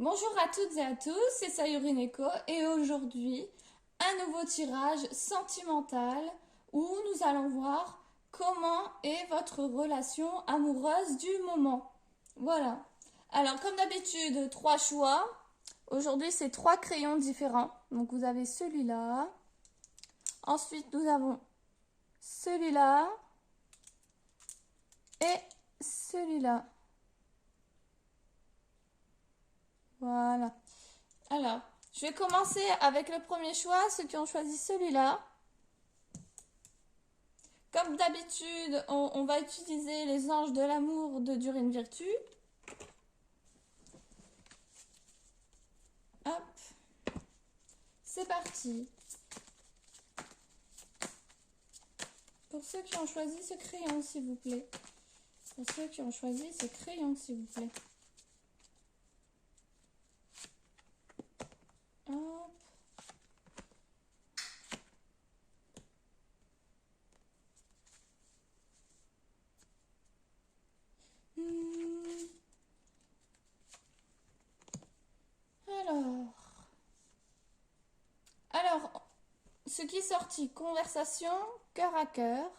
Bonjour à toutes et à tous, c'est Sayuri Neko et aujourd'hui un nouveau tirage sentimental où nous allons voir comment est votre relation amoureuse du moment. Voilà. Alors comme d'habitude, trois choix. Aujourd'hui c'est trois crayons différents. Donc vous avez celui-là. Ensuite nous avons celui-là et celui-là. Voilà. Alors, je vais commencer avec le premier choix, ceux qui ont choisi celui-là. Comme d'habitude, on va utiliser les anges de l'amour de Durine Virtue. Hop. C'est parti. Pour ceux qui ont choisi ce crayon, s'il vous plaît. Pour ceux qui ont choisi ce crayon, s'il vous plaît. Hop. Alors, ce qui est sorti, conversation, cœur à cœur.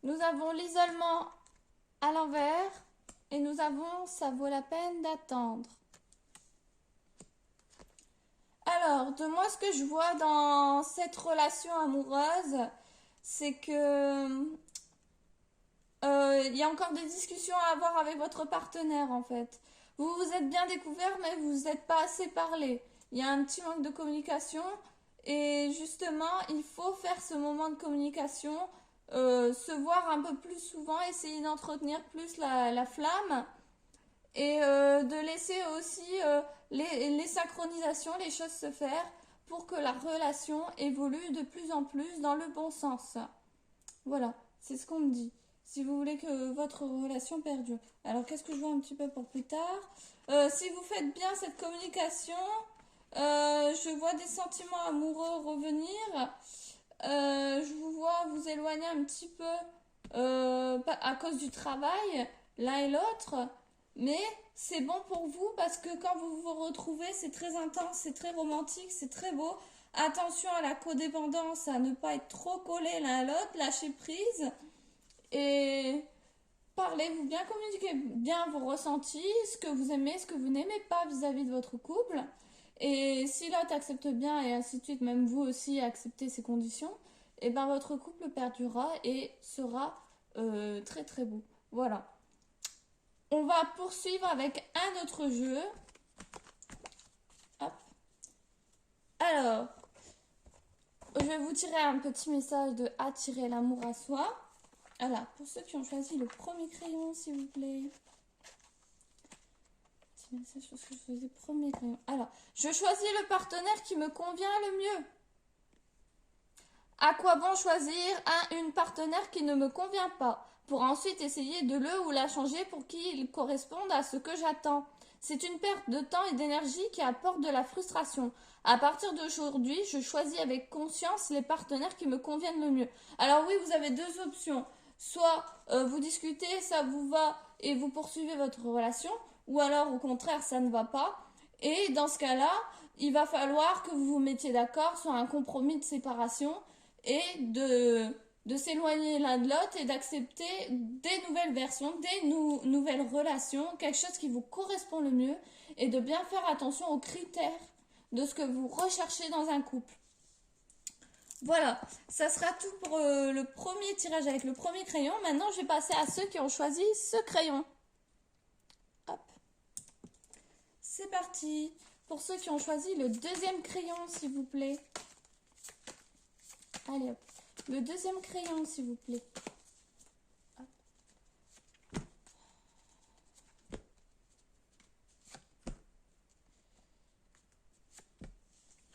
Nous avons l'isolement à l'envers et nous avons ça vaut la peine d'attendre. Alors, de moi, ce que je vois dans cette relation amoureuse, c'est que il y a encore des discussions à avoir avec votre partenaire en fait. Vous vous êtes bien découvert, mais vous n'êtes pas assez parlé. Il y a un petit manque de communication et justement, il faut faire ce moment de communication, se voir un peu plus souvent, essayer d'entretenir plus la flamme et de laisser aussi les synchronisations, les choses se faire pour que la relation évolue de plus en plus dans le bon sens. Voilà, c'est ce qu'on me dit. Si vous voulez que votre relation perdure. Alors, qu'est-ce que je vois un petit peu pour plus tard? Si vous faites bien cette communication, je vois des sentiments amoureux revenir. Je vous vois vous éloigner un petit peu à cause du travail, l'un et l'autre. Mais c'est bon pour vous parce que quand vous vous retrouvez, c'est très intense, c'est très romantique, c'est très beau. Attention à la codépendance, à ne pas être trop collés l'un à l'autre, lâcher prise et parlez-vous bien, communiquez bien vos ressentis, ce que vous aimez, ce que vous n'aimez pas vis-à-vis de votre couple. Et si l'autre accepte bien et ainsi de suite, même vous aussi acceptez ces conditions, et ben votre couple perdurera et sera très très beau. Voilà. On va poursuivre avec un autre jeu. Hop. Alors, je vais vous tirer un petit message de attirer l'amour à soi. Alors, pour ceux qui ont choisi le premier crayon, s'il vous plaît. Petit message sur ce que je faisais, premier crayon. Alors, je choisis le partenaire qui me convient le mieux. À quoi bon choisir une partenaire qui ne me convient pas pour ensuite essayer de le ou la changer pour qu'il corresponde à ce que j'attends. C'est une perte de temps et d'énergie qui apporte de la frustration. À partir d'aujourd'hui, je choisis avec conscience les partenaires qui me conviennent le mieux. Alors oui, vous avez deux options. Soit vous discutez, ça vous va et vous poursuivez votre relation, ou alors au contraire, ça ne va pas. Et dans ce cas-là, il va falloir que vous vous mettiez d'accord sur un compromis de séparation et de s'éloigner l'un de l'autre et d'accepter des nouvelles versions, des nouvelles relations, quelque chose qui vous correspond le mieux et de bien faire attention aux critères de ce que vous recherchez dans un couple. Voilà, ça sera tout pour le premier tirage avec le premier crayon. Maintenant, je vais passer à ceux qui ont choisi ce crayon. Hop. C'est parti. Pour ceux qui ont choisi le deuxième crayon, s'il vous plaît. Allez hop. Le deuxième crayon, s'il vous plaît. Hop.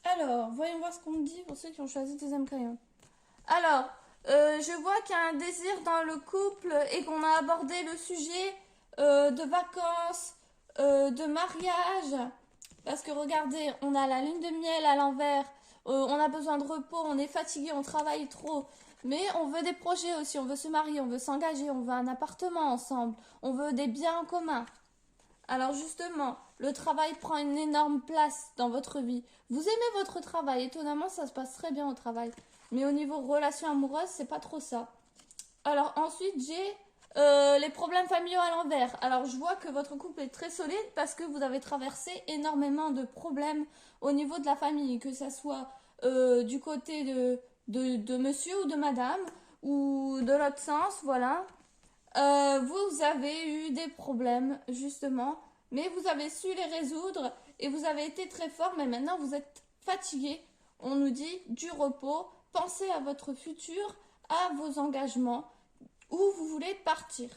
Alors, voyons voir ce qu'on me dit pour ceux qui ont choisi le deuxième crayon. Alors, je vois qu'il y a un désir dans le couple et qu'on a abordé le sujet de vacances, de mariage. Parce que regardez, on a la lune de miel à l'envers. On a besoin de repos, on est fatigué, on travaille trop. Mais on veut des projets aussi, on veut se marier, on veut s'engager, on veut un appartement ensemble, on veut des biens en commun. Alors justement, le travail prend une énorme place dans votre vie. Vous aimez votre travail, étonnamment ça se passe très bien au travail. Mais au niveau relation amoureuse, c'est pas trop ça. Alors ensuite, j'ai les problèmes familiaux à l'envers. Alors je vois que votre couple est très solide parce que vous avez traversé énormément de problèmes au niveau de la famille, que ce soit du côté de monsieur ou de madame, ou de l'autre sens, voilà. Vous avez eu des problèmes, justement, mais vous avez su les résoudre et vous avez été très fort, mais maintenant vous êtes fatigué. On nous dit du repos, pensez à votre futur, à vos engagements, où vous voulez partir.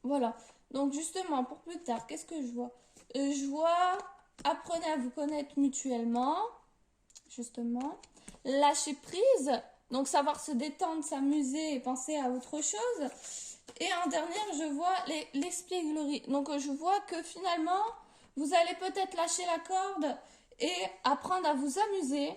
Voilà. Donc justement, pour plus tard, qu'est-ce que je vois? Je vois, apprenez à vous connaître mutuellement, justement. Lâcher prise, donc savoir se détendre, s'amuser et penser à autre chose. Et en dernière, je vois l'espièglerie. Donc je vois que finalement, vous allez peut-être lâcher la corde et apprendre à vous amuser,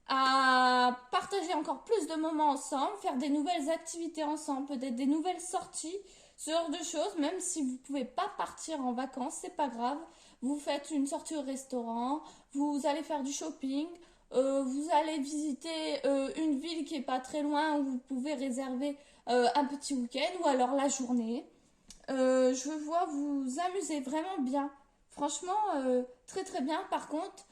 à partager encore plus de moments ensemble, faire des nouvelles activités ensemble, peut-être des nouvelles sorties, ce genre de choses. Même si vous ne pouvez pas partir en vacances, c'est pas grave. Vous faites une sortie au restaurant, vous allez faire du shopping, vous allez visiter une ville qui est pas très loin où vous pouvez réserver un petit week-end ou alors la journée. Je vois vous amuser vraiment bien. Franchement, très très bien. Par contre,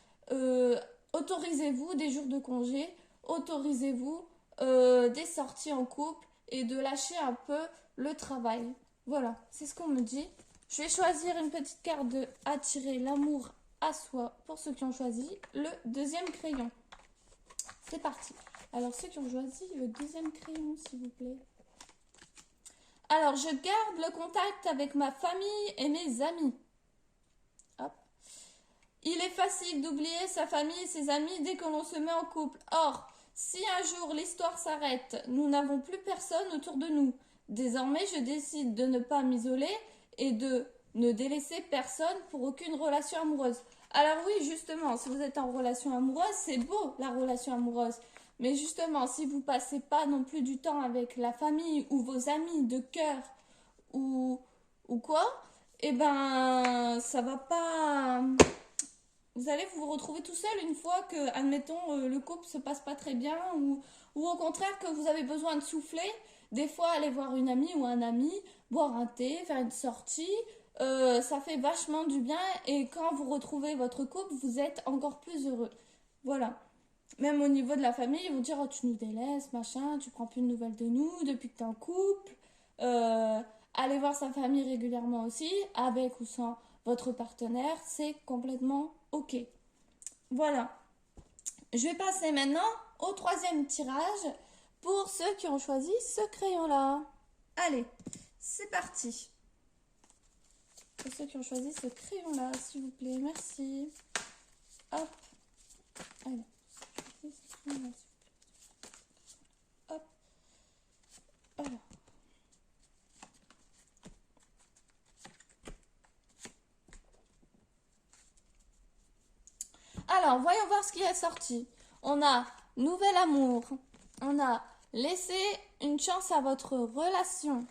autorisez-vous des jours de congé, autorisez-vous des sorties en couple et de lâcher un peu le travail. Voilà, c'est ce qu'on me dit. Je vais choisir une petite carte de attirer l'amour à soi pour ceux qui ont choisi le deuxième crayon. C'est parti. Alors, ceux qui ont choisi le deuxième crayon, s'il vous plaît. Alors, je garde le contact avec ma famille et mes amis. Hop. Il est facile d'oublier sa famille et ses amis dès que l'on se met en couple. Or, si un jour l'histoire s'arrête, nous n'avons plus personne autour de nous. Désormais, je décide de ne pas m'isoler et de ne délaisser personne pour aucune relation amoureuse. Alors oui, justement, si vous êtes en relation amoureuse, c'est beau la relation amoureuse. Mais justement, si vous passez pas non plus du temps avec la famille ou vos amis de cœur ou, ou quoi, eh ben, ça va pas. Vous allez vous retrouver tout seul une fois que, admettons, le couple se passe pas très bien ou au contraire que vous avez besoin de souffler. Des fois, aller voir une amie ou un ami, boire un thé, faire une sortie, ça fait vachement du bien et quand vous retrouvez votre couple, vous êtes encore plus heureux. Voilà. Même au niveau de la famille, ils vont dire oh, tu nous délaisses, machin, tu prends plus de nouvelles de nous depuis que t'es en couple. Aller voir sa famille régulièrement aussi, avec ou sans votre partenaire, c'est complètement ok. Voilà. Je vais passer maintenant au troisième tirage pour ceux qui ont choisi ce crayon-là. Allez, c'est parti. Pour ceux qui ont choisi ce crayon-là, s'il vous plaît, merci. Hop. Allez. Hop. Alors. Alors, voyons voir ce qui est sorti. On a nouvel amour. On a laissé une chance à votre relation.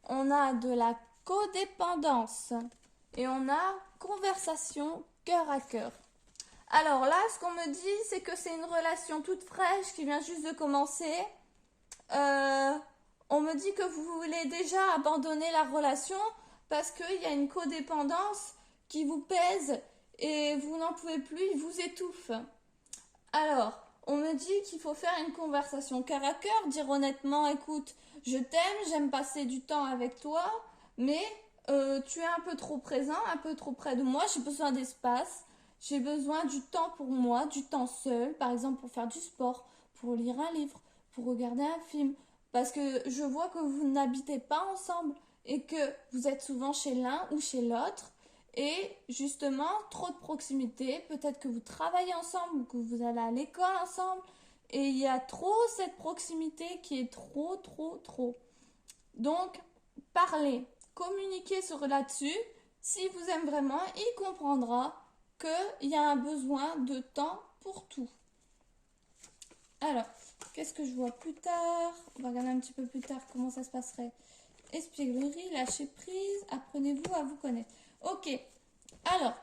On a de la codépendance. Et on a conversation cœur à cœur. Alors là, ce qu'on me dit, c'est que c'est une relation toute fraîche qui vient juste de commencer. On me dit que vous voulez déjà abandonner la relation parce qu'il y a une codépendance qui vous pèse et vous n'en pouvez plus, il vous étouffe. Alors, on me dit qu'il faut faire une conversation cœur à cœur, dire honnêtement, écoute, je t'aime, j'aime passer du temps avec toi, mais tu es un peu trop présent, un peu trop près de moi, j'ai besoin d'espace, j'ai besoin du temps pour moi, du temps seul, par exemple pour faire du sport, pour lire un livre, pour regarder un film, parce que je vois que vous n'habitez pas ensemble et que vous êtes souvent chez l'un ou chez l'autre. Et justement, trop de proximité, peut-être que vous travaillez ensemble ou que vous allez à l'école ensemble. Et il y a trop cette proximité qui est trop, trop, trop. Donc, parlez, communiquez sur là-dessus. S'il vous aime vraiment, il comprendra qu'il y a un besoin de temps pour tout. Alors, qu'est-ce que je vois plus tard? On va regarder un petit peu plus tard comment ça se passerait. espièglerie, lâcher prise, apprenez-vous à vous connaître. Ok, alors,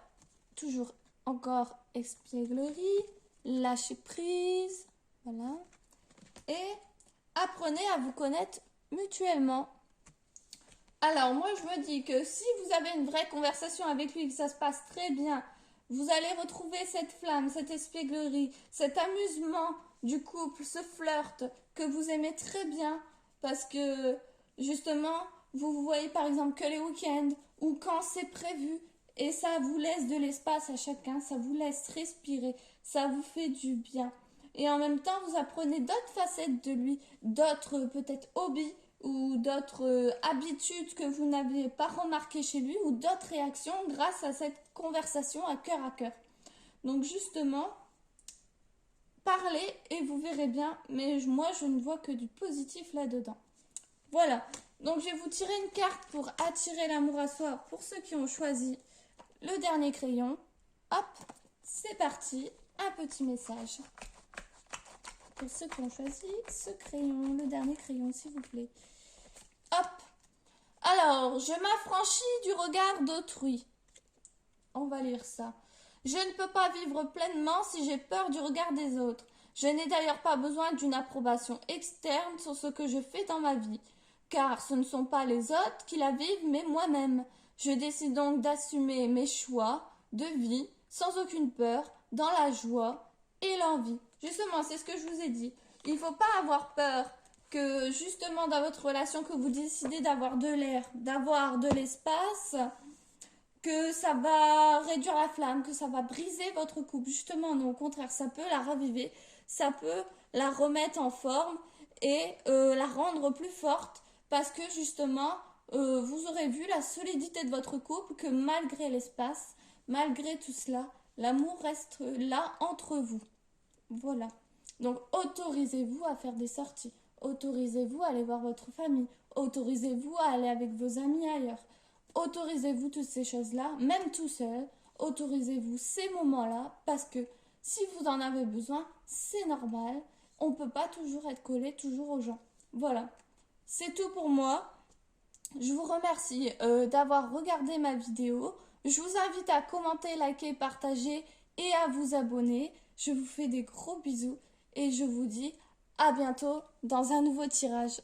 toujours encore espièglerie, lâcher prise, voilà. Et apprenez à vous connaître mutuellement. Alors, moi, je me dis que si vous avez une vraie conversation avec lui, que ça se passe très bien, vous allez retrouver cette flamme, cette espièglerie, cet amusement du couple, ce flirt que vous aimez très bien parce que, justement, vous voyez par exemple que les week-ends ou quand c'est prévu et ça vous laisse de l'espace à chacun, ça vous laisse respirer, ça vous fait du bien. Et en même temps, vous apprenez d'autres facettes de lui, d'autres peut-être hobbies ou d'autres habitudes que vous n'aviez pas remarquées chez lui ou d'autres réactions grâce à cette conversation à cœur à cœur. Donc justement, parlez et vous verrez bien, mais moi je ne vois que du positif là-dedans. Voilà, donc je vais vous tirer une carte pour attirer l'amour à soi pour ceux qui ont choisi le dernier crayon. Hop, c'est parti, un petit message. Pour ceux qui ont choisi ce crayon, le dernier crayon s'il vous plaît. Hop. Alors, je m'affranchis du regard d'autrui. On va lire ça. Je ne peux pas vivre pleinement si j'ai peur du regard des autres. Je n'ai d'ailleurs pas besoin d'une approbation externe sur ce que je fais dans ma vie, car ce ne sont pas les autres qui la vivent, mais moi-même. Je décide donc d'assumer mes choix de vie sans aucune peur, dans la joie et l'envie. Justement, c'est ce que je vous ai dit. Il ne faut pas avoir peur que justement dans votre relation que vous décidez d'avoir de l'air, d'avoir de l'espace, que ça va réduire la flamme, que ça va briser votre couple. Justement, non, au contraire, ça peut la raviver, ça peut la remettre en forme et la rendre plus forte parce que justement, vous aurez vu la solidité de votre couple, que malgré l'espace, malgré tout cela, l'amour reste là entre vous. Voilà. Donc, autorisez-vous à faire des sorties. Autorisez-vous à aller voir votre famille. Autorisez-vous à aller avec vos amis ailleurs. Autorisez-vous toutes ces choses-là, même tout seul. Autorisez-vous ces moments-là parce que si vous en avez besoin, c'est normal. On ne peut pas toujours être collé toujours aux gens. Voilà. C'est tout pour moi. Je vous remercie d'avoir regardé ma vidéo. Je vous invite à commenter, liker, partager et à vous abonner. Je vous fais des gros bisous et je vous dis à bientôt dans un nouveau tirage.